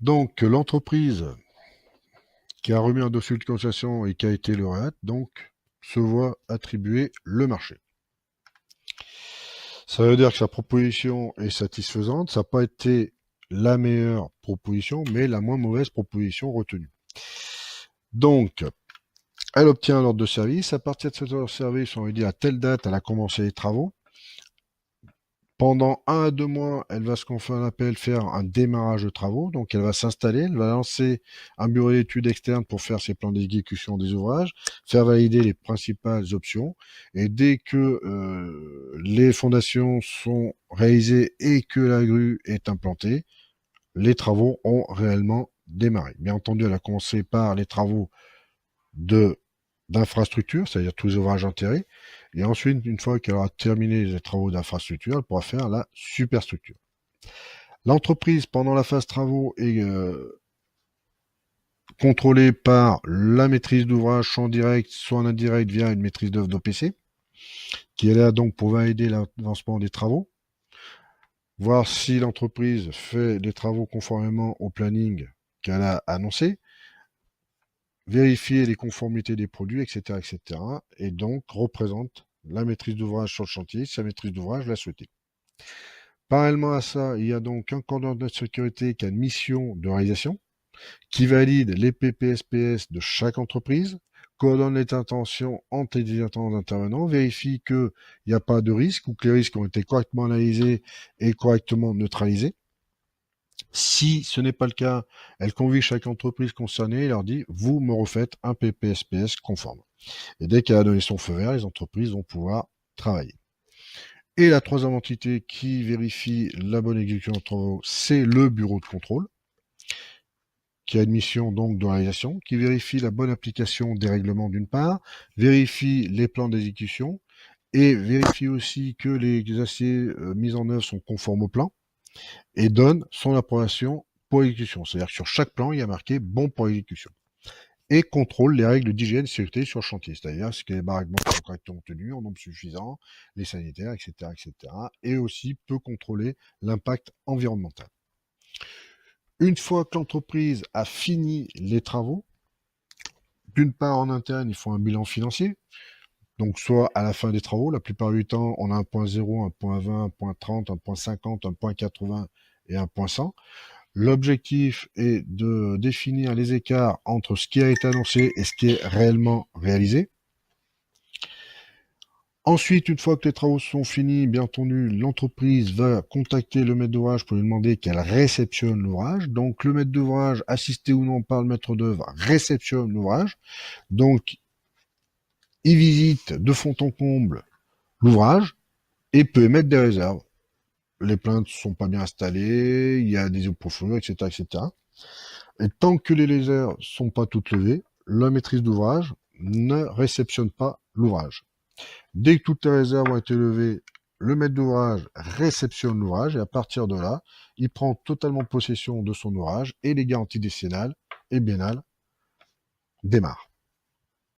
Donc, l'entreprise qui a remis un dossier de concession et qui a été lauréate, donc, se voit attribuer le marché. Ça veut dire que sa proposition est satisfaisante. Ça n'a pas été la meilleure proposition, mais la moins mauvaise proposition retenue. Donc, elle obtient un ordre de service. À partir de cet ordre de service, on lui dit à telle date, elle a commencé les travaux. Pendant 1 à 2 mois, elle va ce qu'on fait un appel, faire un démarrage de travaux. Donc, elle va s'installer, elle va lancer un bureau d'études externe pour faire ses plans d'exécution des ouvrages, faire valider les principales options. Et dès que les fondations sont réalisées et que la grue est implantée, les travaux ont réellement démarré. Bien entendu, elle a commencé par les travaux d'infrastructure, c'est-à-dire tous les ouvrages enterrés. Et ensuite, une fois qu'elle aura terminé les travaux d'infrastructure, elle pourra faire la superstructure. L'entreprise, pendant la phase travaux, est contrôlée par la maîtrise d'ouvrage, soit en direct, soit en indirect, via une maîtrise d'œuvre d'OPC, qui est là donc pour valider l'avancement des travaux, voir si l'entreprise fait les travaux conformément au planning qu'elle a annoncé, vérifier les conformités des produits, etc., etc., et donc représente la maîtrise d'ouvrage sur le chantier, sa maîtrise d'ouvrage l'a souhaité. Parallèlement à ça, il y a donc un coordonnateur de sécurité qui a une mission de réalisation, qui valide les PPSPS de chaque entreprise, coordonne les intentions entre les différents intervenants, vérifie qu'il n'y a pas de risque ou que les risques ont été correctement analysés et correctement neutralisés. Si ce n'est pas le cas, elle convie chaque entreprise concernée et leur dit « vous me refaites un PPSPS conforme ». Et dès qu'elle a donné son feu vert, les entreprises vont pouvoir travailler. Et la troisième entité qui vérifie la bonne exécution de travaux, c'est le bureau de contrôle, qui a une mission donc de réalisation, qui vérifie la bonne application des règlements d'une part, vérifie les plans d'exécution et vérifie aussi que les aciers mis en œuvre sont conformes au plan et donne son approbation pour exécution. C'est-à-dire que sur chaque plan, il y a marqué bon pour exécution. Et contrôle les règles d'hygiène et de sécurité sur le chantier, c'est-à-dire ce que les baraquements sont correctement tenus en nombre suffisant, les sanitaires, etc., etc. Et aussi peut contrôler l'impact environnemental. Une fois que l'entreprise a fini les travaux, d'une part en interne, il faut un bilan financier. Donc soit à la fin des travaux, la plupart du temps, on a un point 0, un point 20, un point 30, un point 50, un point 80 et un point 100. L'objectif est de définir les écarts entre ce qui a été annoncé et ce qui est réellement réalisé. Ensuite, une fois que les travaux sont finis, bien entendu, l'entreprise va contacter le maître d'ouvrage pour lui demander qu'elle réceptionne l'ouvrage. Donc, le maître d'ouvrage, assisté ou non par le maître d'œuvre, réceptionne l'ouvrage. Donc, il visite de fond en comble l'ouvrage et peut émettre des réserves. Les plaintes ne sont pas bien installées, il y a des profondeurs, etc., etc. Et tant que les réserves ne sont pas toutes levées, la maîtrise d'ouvrage ne réceptionne pas l'ouvrage. Dès que toutes les réserves ont été levées, le maître d'ouvrage réceptionne l'ouvrage et à partir de là, il prend totalement possession de son ouvrage et les garanties décennales et biennales démarrent.